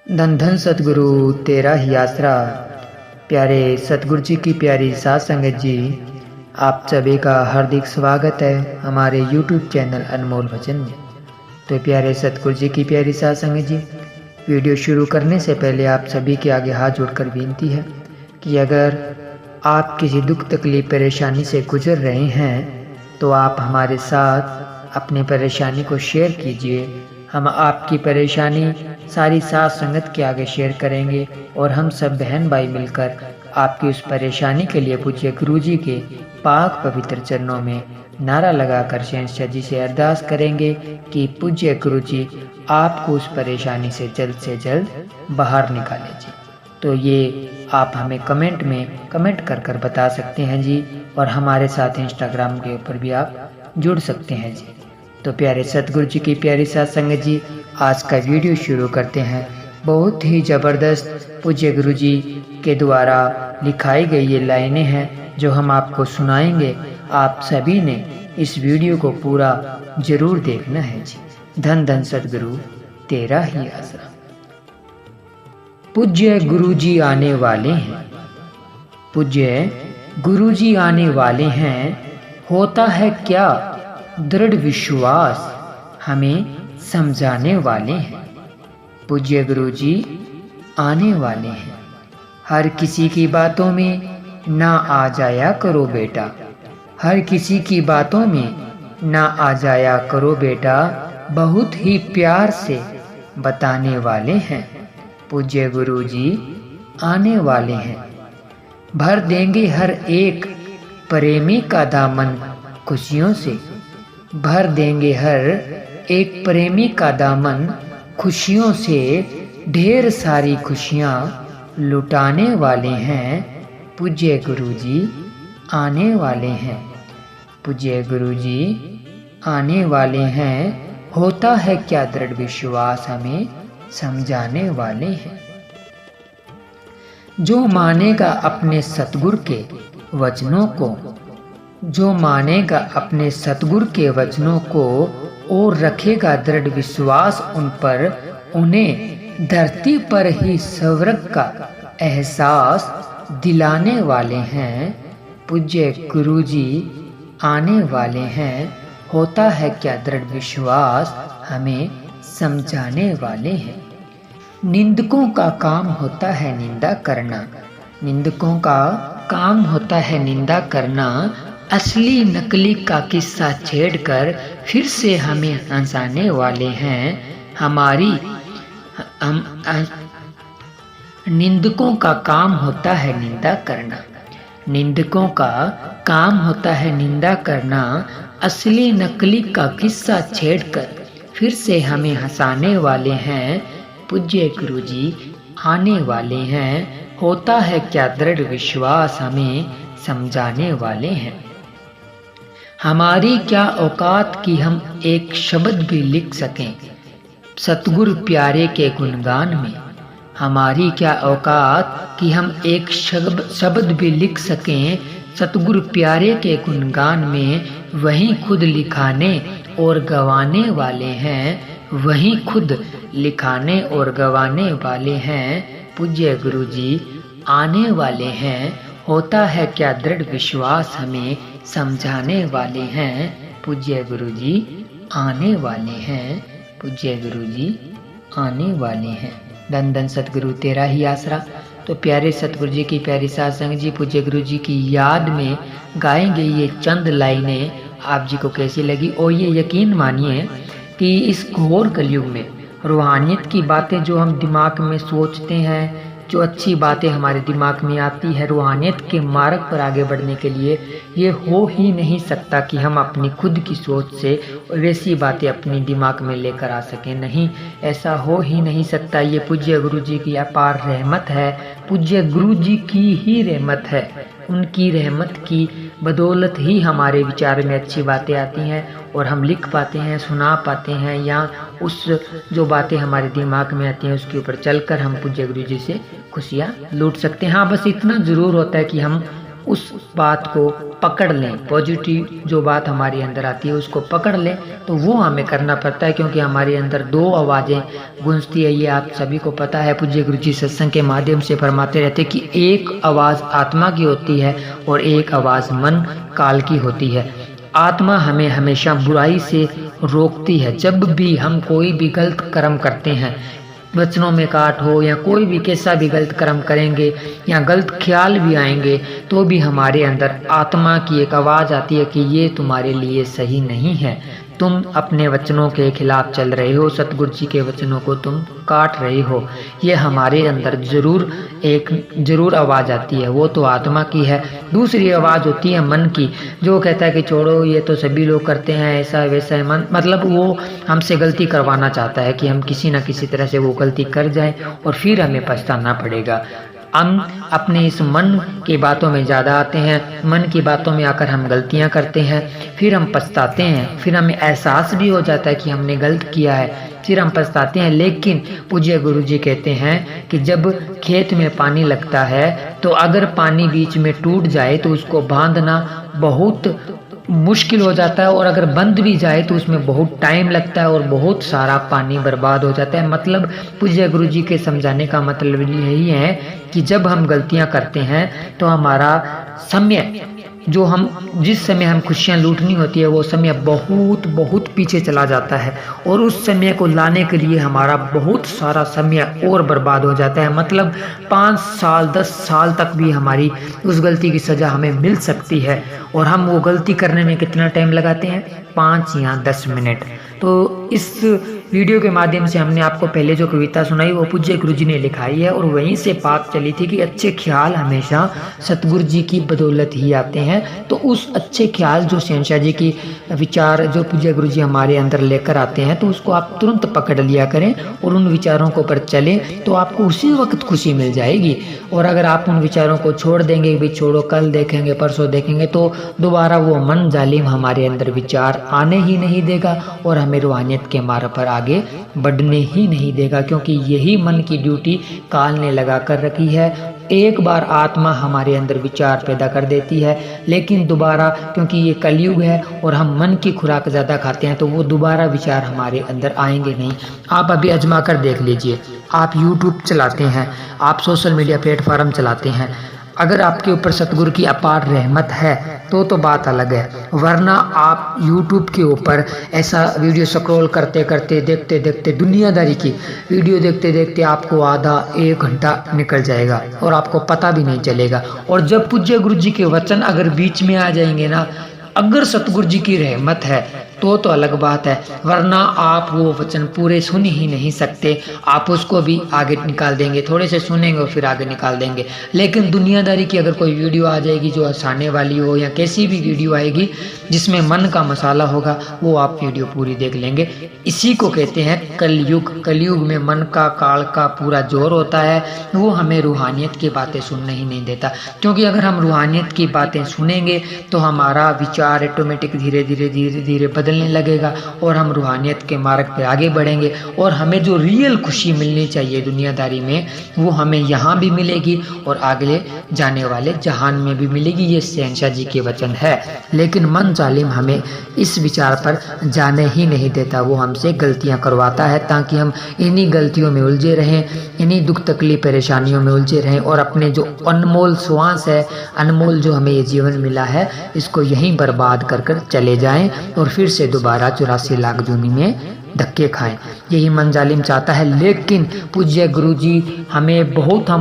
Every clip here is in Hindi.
धन धन सतगुरु तेरा ही आसरा। प्यारे सतगुरु जी की प्यारी साध संगत जी, आप सभी का हार्दिक स्वागत है हमारे YouTube चैनल अनमोल वचन में। तो प्यारे सतगुरु जी की प्यारी साध संगत जी, वीडियो शुरू करने से पहले आप सभी के आगे हाथ जोड़कर विनती है कि अगर आप किसी दुख तकलीफ परेशानी से गुजर रहे हैं तो आप हमारे साथ अपनी परेशानी को शेयर कीजिए। हम आपकी परेशानी सारी साथ संगत के आगे शेयर करेंगे और हम सब बहन भाई मिलकर आपकी उस परेशानी के लिए पूज्य गुरु जी के पाक पवित्र चरणों में नारा लगाकर शहंशाह जी से अरदास करेंगे कि पूज्य गुरु जी आपको उस परेशानी से जल्द बाहर निकालें जी। तो ये आप हमें कमेंट में कमेंट कर बता सकते हैं जी, और हमारे साथ इंस्टाग्राम के ऊपर भी आप जुड़ सकते हैं जी। तो प्यारे सतगुरु जी की प्यारी साथ संगत जी, आज का वीडियो शुरू करते हैं। बहुत ही ज़बरदस्त पूज्य गुरु जी के द्वारा लिखाई गई ये लाइनें हैं जो हम आपको सुनाएंगे। आप सभी ने इस वीडियो को पूरा जरूर देखना है जी। धन धन सतगुरु तेरा ही आसरा। पूज्य गुरु जी आने वाले हैं, पूज्य गुरु जी आने वाले हैं, होता है क्या दृढ़ विश्वास हमें समझाने वाले हैं। पूज्य गुरु जी आने वाले हैं, हर किसी की बातों में ना आ जाया करो बेटा, हर किसी की बातों में ना आ जाया करो बेटा, बहुत ही प्यार से बताने वाले हैं। पूज्य गुरु जी आने वाले हैं, भर देंगे हर एक प्रेमी का दामन खुशियों से, भर देंगे हर एक प्रेमी का दामन खुशियों से, ढेर सारी खुशियाँ लुटाने वाले हैं। पूज्य गुरु जी आने वाले हैं, पूज्य गुरु जी आने वाले हैं, होता है क्या दृढ़ विश्वास हमें समझाने वाले हैं। जो मानेगा अपने सतगुरु के वचनों को, जो मानेगा अपने सतगुरु के वचनों को और रखेगा दृढ़ विश्वास उन पर, उन्हें धरती पर ही स्वर्ग का एहसास दिलाने वाले हैं। पूज्य गुरु जी आने वाले हैं, होता है क्या दृढ़ विश्वास हमें समझाने वाले हैं। निंदकों का काम होता है निंदा करना, निंदकों का काम होता है निंदा करना, असली नकली का किस्सा छेड़कर फिर से हमें हंसाने वाले हैं। हमारी निंदकों का काम होता है निंदा करना, निंदकों का काम होता है निंदा करना, असली नकली का किस्सा छेड़कर फिर से हमें हंसाने वाले हैं। पूज्य गुरु जी आने वाले हैं, होता है क्या दृढ़ विश्वास हमें समझाने वाले हैं। हमारी क्या औकात कि हम एक शब्द भी लिख सकें सतगुरु प्यारे के गुणगान में, हमारी क्या औकात कि हम एक शब्द भी लिख सकें सतगुरु प्यारे के गुणगान में, वहीं खुद लिखाने और गवाने वाले हैं, वहीं खुद लिखाने और गवाने वाले हैं। पूज्य गुरु जी आने वाले हैं, होता है क्या दृढ़ विश्वास हमें समझाने वाले हैं। पूज्य गुरु जी आने वाले हैं, पूज्य गुरु जी आने वाले हैं। धन धन सतगुरु तेरा ही आसरा। तो प्यारे सतगुरु जी की प्यारी साध संगत जी, पूज्य गुरु जी की याद में गाएंगे ये चंद लाइनें आप जी को कैसी लगी। और ये यकीन मानिए कि इस घोर कलयुग में रूहानियत की बातें जो हम दिमाग में सोचते हैं, जो अच्छी बातें हमारे दिमाग में आती है रूहानियत के मार्ग पर आगे बढ़ने के लिए, ये हो ही नहीं सकता कि हम अपनी खुद की सोच से वैसी बातें अपनी दिमाग में लेकर आ सकें। नहीं, ऐसा हो ही नहीं सकता। ये पूज्य गुरु जी की अपार रहमत है, पूज्य गुरु जी की ही रहमत है। उनकी रहमत की बदौलत ही हमारे विचार में अच्छी बातें आती हैं और हम लिख पाते हैं, सुना पाते हैं, या उस जो बातें हमारे दिमाग में आती हैं उसके ऊपर चलकर हम पूज्य गुरु जी से खुशियाँ लूट सकते हैं। हाँ, बस इतना ज़रूर होता है कि हम उस बात को पकड़ लें, पॉजिटिव जो बात हमारे अंदर आती है उसको पकड़ लें, तो वो हमें करना पड़ता है, क्योंकि हमारे अंदर दो आवाज़ें गूंजती है। ये आप सभी को पता है, पूज्य गुरु जी सत्संग के माध्यम से फरमाते रहते कि एक आवाज़ आत्मा की होती है और एक आवाज़ मन काल की होती है। आत्मा हमें हमेशा बुराई से रोकती है। जब भी हम कोई भी गलत कर्म करते हैं, वचनों में काट हो या कोई भी कैसा भी गलत कर्म करेंगे या गलत ख्याल भी आएंगे, तो भी हमारे अंदर आत्मा की एक आवाज़ आती है कि ये तुम्हारे लिए सही नहीं है, तुम अपने वचनों के खिलाफ चल रहे हो, सतगुरु जी के वचनों को तुम काट रहे हो। ये हमारे अंदर ज़रूर आवाज़ आती है, वो तो आत्मा की है। दूसरी आवाज़ होती है मन की, जो कहता है कि छोड़ो ये तो सभी लोग करते हैं, ऐसा वैसा है। मन मतलब वो हमसे गलती करवाना चाहता है कि हम किसी न किसी तरह से वो गलती कर जाएं और फिर हमें पछताना पड़ेगा। हम अपने इस मन की बातों में ज़्यादा आते हैं, मन की बातों में आकर हम गलतियां करते हैं, फिर हम पछताते हैं, फिर हमें एहसास भी हो जाता है कि हमने गलत किया है, फिर हम पछताते हैं। लेकिन पूज्य गुरु जी कहते हैं कि जब खेत में पानी लगता है तो अगर पानी बीच में टूट जाए तो उसको बांधना बहुत मुश्किल हो जाता है, और अगर बंद भी जाए तो उसमें बहुत टाइम लगता है और बहुत सारा पानी बर्बाद हो जाता है। मतलब पूज्य गुरु जी के समझाने का मतलब यही है कि जब हम गलतियां करते हैं तो हमारा समय, जो हम जिस समय हम खुशियां लूटनी होती है, वो समय बहुत बहुत पीछे चला जाता है, और उस समय को लाने के लिए हमारा बहुत सारा समय और बर्बाद हो जाता है। मतलब 5 साल 10 साल तक भी हमारी उस गलती की सज़ा हमें मिल सकती है, और हम वो गलती करने में कितना टाइम लगाते हैं, 5 या 10 मिनट। तो इस वीडियो के माध्यम से हमने आपको पहले जो कविता सुनाई वो पूज्य गुरु जी ने लिखाई है, और वहीं से बात चली थी कि अच्छे ख्याल हमेशा सतगुरु जी की बदौलत ही आते हैं। तो उस अच्छे ख्याल जो शहंशाह जी की विचार जो पूज्य गुरु जी हमारे अंदर लेकर आते हैं, तो उसको आप तुरंत पकड़ लिया करें और उन विचारों को पर चलें, तो आपको उसी वक्त खुशी मिल जाएगी। और अगर आप उन विचारों को छोड़ देंगे, भी छोड़ो कल देखेंगे परसों देखेंगे, तो दोबारा वो मन जालिम हमारे अंदर विचार आने ही नहीं देगा और हमें रूहानियत के मार्ग पर आगे बढ़ने ही नहीं देगा। क्योंकि यही मन की ड्यूटी काल ने लगा कर रखी है। एक बार आत्मा हमारे अंदर विचार पैदा कर देती है, लेकिन दोबारा, क्योंकि ये कलयुग है और हम मन की खुराक ज़्यादा खाते हैं, तो वो दोबारा विचार हमारे अंदर आएंगे नहीं। आप अभी आजमा कर देख लीजिए, आप यूट्यूब चलाते हैं, आप सोशल मीडिया प्लेटफॉर्म चलाते हैं, अगर आपके ऊपर सतगुरु की अपार रहमत है तो बात अलग है, वरना आप YouTube के ऊपर ऐसा वीडियो स्क्रॉल करते करते देखते देखते दुनियादारी की वीडियो देखते देखते आपको आधा 1 घंटा निकल जाएगा और आपको पता भी नहीं चलेगा। और जब पूज्य गुरु जी के वचन अगर बीच में आ जाएंगे ना, अगर सतगुरु जी की रहमत है तो अलग बात है, वरना आप वो वचन पूरे सुन ही नहीं सकते, आप उसको भी आगे निकाल देंगे, थोड़े से सुनेंगे और फिर आगे निकाल देंगे। लेकिन दुनियादारी की अगर कोई वीडियो आ जाएगी जो हंसाने वाली हो, या कैसी भी वीडियो आएगी जिसमें मन का मसाला होगा, वो आप वीडियो पूरी देख लेंगे। इसी को कहते हैं कलयुग। कलयुग में मन का काल का पूरा जोर होता है, वो हमें रूहानियत की बातें सुनने ही नहीं देता। क्योंकि अगर हम रूहानियत की बातें सुनेंगे तो हमारा विचार ऑटोमेटिक धीरे धीरे बदलने लगेगा और हम रूहानियत के मार्ग पे आगे बढ़ेंगे, और हमें जो रियल खुशी मिलनी चाहिए दुनियादारी में, वो हमें यहाँ भी मिलेगी और आगे जाने वाले जहान में भी मिलेगी। ये शहंशाह जी के वचन है। लेकिन मन जालिम हमें इस विचार पर जाने ही नहीं देता, वो हमसे गलतियां करवाता है ताकि हम इन्हीं गलतियों में उलझे रहें, इन्हीं दुख तकलीफ परेशानियों में उलझे रहें, और अपने जो अनमोल श्वास है, अनमोल जो हमें ये जीवन मिला है, इसको यहीं बर्बाद कर चले जाएं और फिर से दोबारा 84 लाख जूनी में धक्के खाएं। यही मन जालिम चाहता है। लेकिन पूज्य गुरु जी हम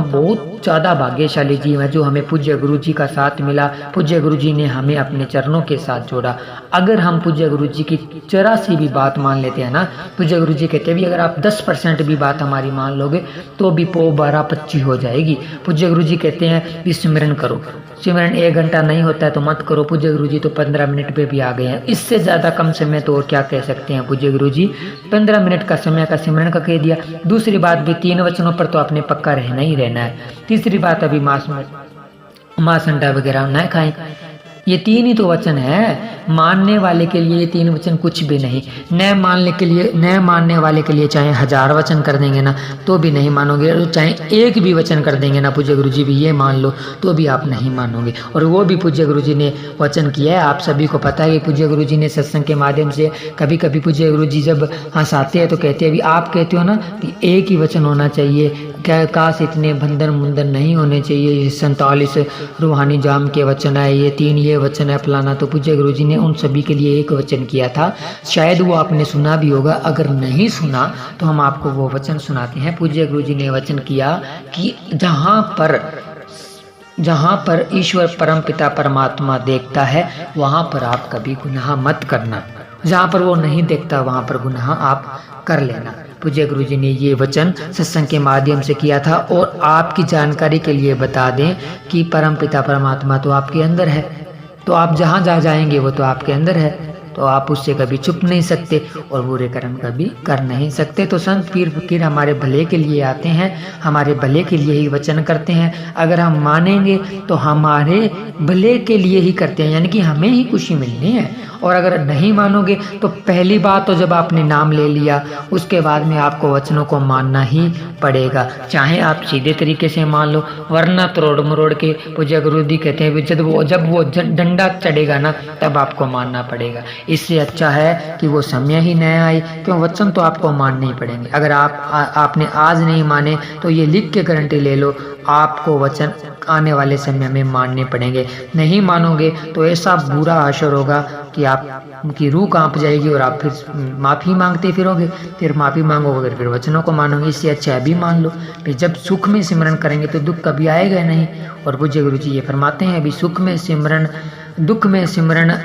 बहुत ज़्यादा भाग्यशाली जीव है जो हमें पूज्य गुरु जी का साथ मिला। पूज्य गुरु जी ने हमें अपने चरणों के साथ जोड़ा। अगर हम पूज्य गुरु जी की जरा सी भी बात मान लेते हैं ना, पूज्य गुरु जी कहते हैं भी अगर आप 10% भी बात हमारी मान लोगे तो भी 12-25 हो जाएगी। पूज्य गुरु जी कहते हैं भी सिमरन करो, सिमरन 1 घंटा नहीं होता है तो मत करो। पूज्य गुरु जी तो 15 मिनट पे भी आ गए हैं, इससे ज़्यादा कम समय तो और क्या कह सकते हैं। पूज्य गुरु जी 15 मिनट का समय का सिमरन का कह दिया। दूसरी बात भी 3 वचनों पर तो आपने पक्का रहना ही रहना है। तीसरी बात अभी मांस अंडा वगैरह न खाएं। ये 3 ही तो वचन है। मानने वाले के लिए ये 3 वचन कुछ भी नहीं। न मानने वाले के लिए चाहे 1000 वचन कर देंगे ना तो भी नहीं मानोगे, और चाहे एक भी वचन कर देंगे ना पूज्य गुरु जी भी ये मान लो तो भी आप नहीं मानोगे। और वो भी पूज्य गुरु जी ने वचन किया है, आप सभी को पता है कि पूज्य गुरु जी ने सत्संग के माध्यम से कभी कभी पूज्य गुरु जी जब हंसाते हैं तो कहते हैं, अभी आप कहते हो ना कि एक ही वचन होना चाहिए, क्या काश इतने बंधन मुंदन नहीं होने चाहिए, ये 47 रूहानी जाम के वचन है, ये 3 ये वचन है फलाना। तो पूज्य गुरु जी ने उन सभी के लिए एक वचन किया था, शायद वो आपने सुना भी होगा, अगर नहीं सुना तो हम आपको वो वचन सुनाते हैं। पूज्य गुरु जी ने वचन किया कि जहाँ पर ईश्वर परम पिता परमात्मा देखता है वहाँ पर आप कभी गुनाह मत करना, जहाँ पर वो नहीं देखता वहाँ पर गुनाह आप कर लेना। पूज्य गुरु जी ने ये वचन सत्संग के माध्यम से किया था। और आपकी जानकारी के लिए बता दें कि परम पिता परमात्मा तो आपके अंदर है, तो आप जहाँ जहाँ जाएंगे वो तो आपके अंदर है, तो आप उससे कभी छुप नहीं सकते और बुरे कर्म कभी कर नहीं सकते। तो संत पीर फकीर हमारे भले के लिए आते हैं, हमारे भले के लिए ही वचन करते हैं। अगर हम मानेंगे तो हमारे भले के लिए ही करते हैं, यानी कि हमें ही खुशी मिलनी है। और अगर नहीं मानोगे तो पहली बात तो जब आपने नाम ले लिया उसके बाद में आपको वचनों को मानना ही पड़ेगा, चाहे आप सीधे तरीके से मान लो, वरना तोड़ मरोड़ के। पूज्य गुरु जी कहते हैं जब वो डंडा चढ़ेगा ना तब आपको मानना पड़ेगा। इससे अच्छा है कि वो समय ही न आए, क्यों वचन तो आपको मानने ही पड़ेंगे। अगर आपने आज नहीं माने तो ये लिख के गारंटी ले लो, आपको वचन आने वाले समय में मानने पड़ेंगे। नहीं मानोगे तो ऐसा बुरा असर होगा कि आपकी रूह कांप जाएगी और आप फिर माफ़ी मांगते फिरोगे, फिर माफ़ी मांगोगे फिर वचनों को मानोगे। इससे अच्छा अभी मान लो, फिर जब सुख में सिमरन करेंगे तो दुख कभी आएगा नहीं। और पूज्य गुरु जी ये फरमाते हैं, अभी सुख में सिमरन दुख में सिमरन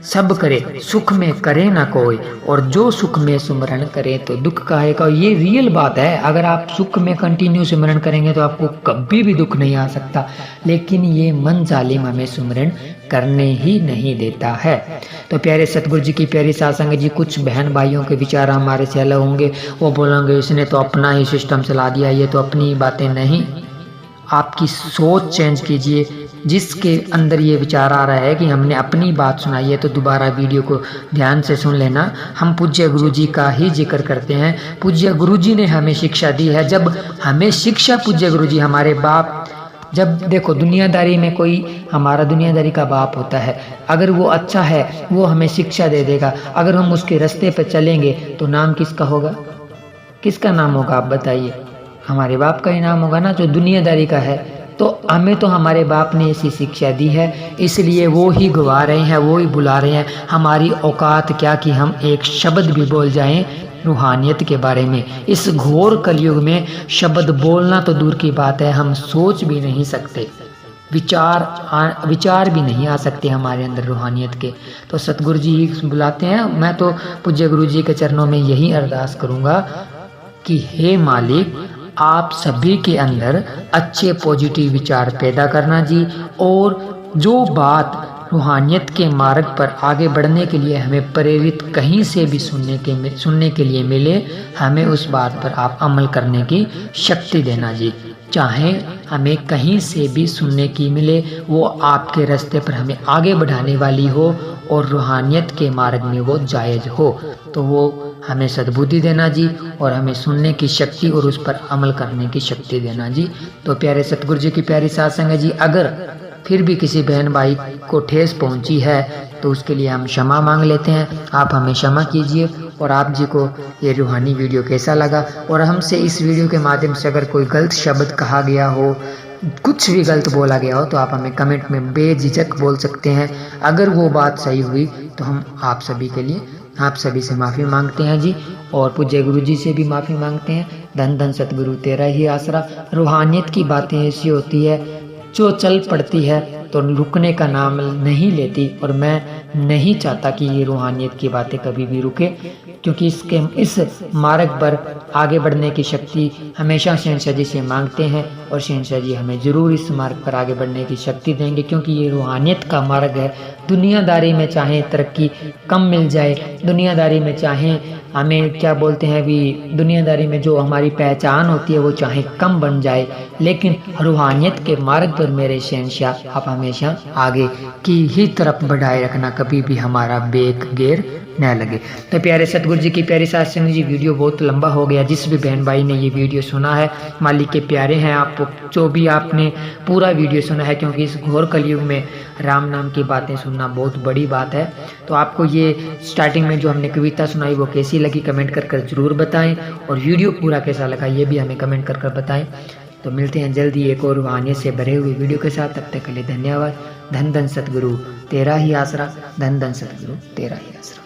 सब करे, सुख में करे ना कोई, और जो सुख में सिमरन करे तो दुख काहे का। ये रियल बात है, अगर आप सुख में कंटिन्यू सिमरन करेंगे तो आपको कभी भी दुख नहीं आ सकता, लेकिन ये मन जालिम हमें सिमरन करने ही नहीं देता है। तो प्यारे सतगुरु जी की प्यारी सासंग जी, कुछ बहन भाइयों के विचार हमारे से अलग होंगे, वो बोलेंगे इसने तो अपना ही सिस्टम चला दिया, ये तो अपनी बातें नहीं। आपकी सोच चेंज कीजिए। जिसके अंदर ये विचार आ रहा है कि हमने अपनी बात सुनाई है तो दोबारा वीडियो को ध्यान से सुन लेना। हम पूज्य गुरु जी का ही जिक्र करते हैं, पूज्य गुरु जी ने हमें शिक्षा दी है। जब हमें शिक्षा पूज्य गुरु जी हमारे बाप, जब देखो दुनियादारी में कोई हमारा दुनियादारी का बाप होता है, अगर वो अच्छा है वो हमें शिक्षा दे देगा, अगर हम उसके रास्ते पर चलेंगे तो नाम किसका होगा, किसका नाम होगा आप बताइए? हमारे बाप का ही नाम होगा ना, जो दुनियादारी का है। तो हमें तो हमारे बाप ने ऐसी शिक्षा दी है, इसलिए वो ही गवा रहे हैं, वो ही बुला रहे हैं। हमारी औकात क्या कि हम एक शब्द भी बोल जाएं रूहानियत के बारे में। इस घोर कलयुग में शब्द बोलना तो दूर की बात है, हम सोच भी नहीं सकते, विचार भी नहीं आ सकते हमारे अंदर रूहानियत के। तो सतगुरु जी ही बुलाते हैं। मैं तो पूज्य गुरु जी के चरणों में यही अरदास करूँगा कि हे मालिक, आप सभी के अंदर अच्छे पॉजिटिव विचार पैदा करना जी, और जो बात रूहानियत के मार्ग पर आगे बढ़ने के लिए हमें प्रेरित कहीं से भी सुनने के लिए मिले, हमें उस बात पर आप अमल करने की शक्ति देना जी। चाहे हमें कहीं से भी सुनने की मिले, वो आपके रास्ते पर हमें आगे बढ़ाने वाली हो और रूहानियत के मार्ग में वो जायज़ हो, तो वो हमें सद्बुद्धि देना जी, और हमें सुनने की शक्ति और उस पर अमल करने की शक्ति देना जी। तो प्यारे सतगुरु जी की प्यारी सासंग जी, अगर फिर भी किसी बहन भाई को ठेस पहुंची है तो उसके लिए हम क्षमा मांग लेते हैं। आप हमें क्षमा कीजिए। और आप जी को ये रूहानी वीडियो कैसा लगा, और हमसे इस वीडियो के माध्यम से अगर कोई गलत शब्द कहा गया हो, कुछ भी गलत बोला गया हो, तो आप हमें कमेंट में बेझिझक बोल सकते हैं। अगर वो बात सही हुई तो हम आप सभी से माफ़ी मांगते हैं जी, और पूज्य गुरु जी से भी माफ़ी मांगते हैं। धन धन सतगुरु तेरा ही आसरा। रूहानियत की बातें ऐसी होती है जो चल पड़ती है तो रुकने का नाम नहीं लेती, और मैं नहीं चाहता कि ये रूहानियत की बातें कभी भी रुके, क्योंकि इस मार्ग पर आगे बढ़ने की शक्ति हमेशा शहंशाह जी से मांगते हैं, और शहंशाह जी हमें ज़रूर इस मार्ग पर आगे बढ़ने की शक्ति देंगे, क्योंकि ये रूहानियत का मार्ग है। दुनियादारी में चाहे तरक्की कम मिल जाए, दुनियादारी में चाहे हमें क्या बोलते हैं अभी दुनियादारी में जो हमारी पहचान होती है वो चाहे कम बन जाए, लेकिन रूहानियत के मार्ग पर मेरे शहंशाह आप हमेशा आगे की ही तरफ बढ़ाए रखना, कभी भी हमारा बेक गेर न लगे। तो प्यारे सतगुरु जी की प्यारी साथ सुनी जी, वीडियो बहुत लंबा हो गया। जिस भी बहन भाई ने ये वीडियो सुना है, मालिक के प्यारे हैं आप, जो भी आपने पूरा वीडियो सुना है, क्योंकि इस घोर कलयुग में राम नाम की बातें सुनना बहुत बड़ी बात है। तो आपको ये स्टार्टिंग में जो हमने कविता सुनाई वो कैसी लगी कमेंट कर ज़रूर बताएं, और वीडियो पूरा कैसा लगा ये भी हमें कमेंट कर बताएं। तो मिलते हैं जल्दी एक और रूहानियत से भरे हुए वीडियो के साथ। तब तक के लिए धन्यवाद। धन धन सतगुरु तेरा ही आसरा, धन धन सतगुरु तेरा ही आसरा।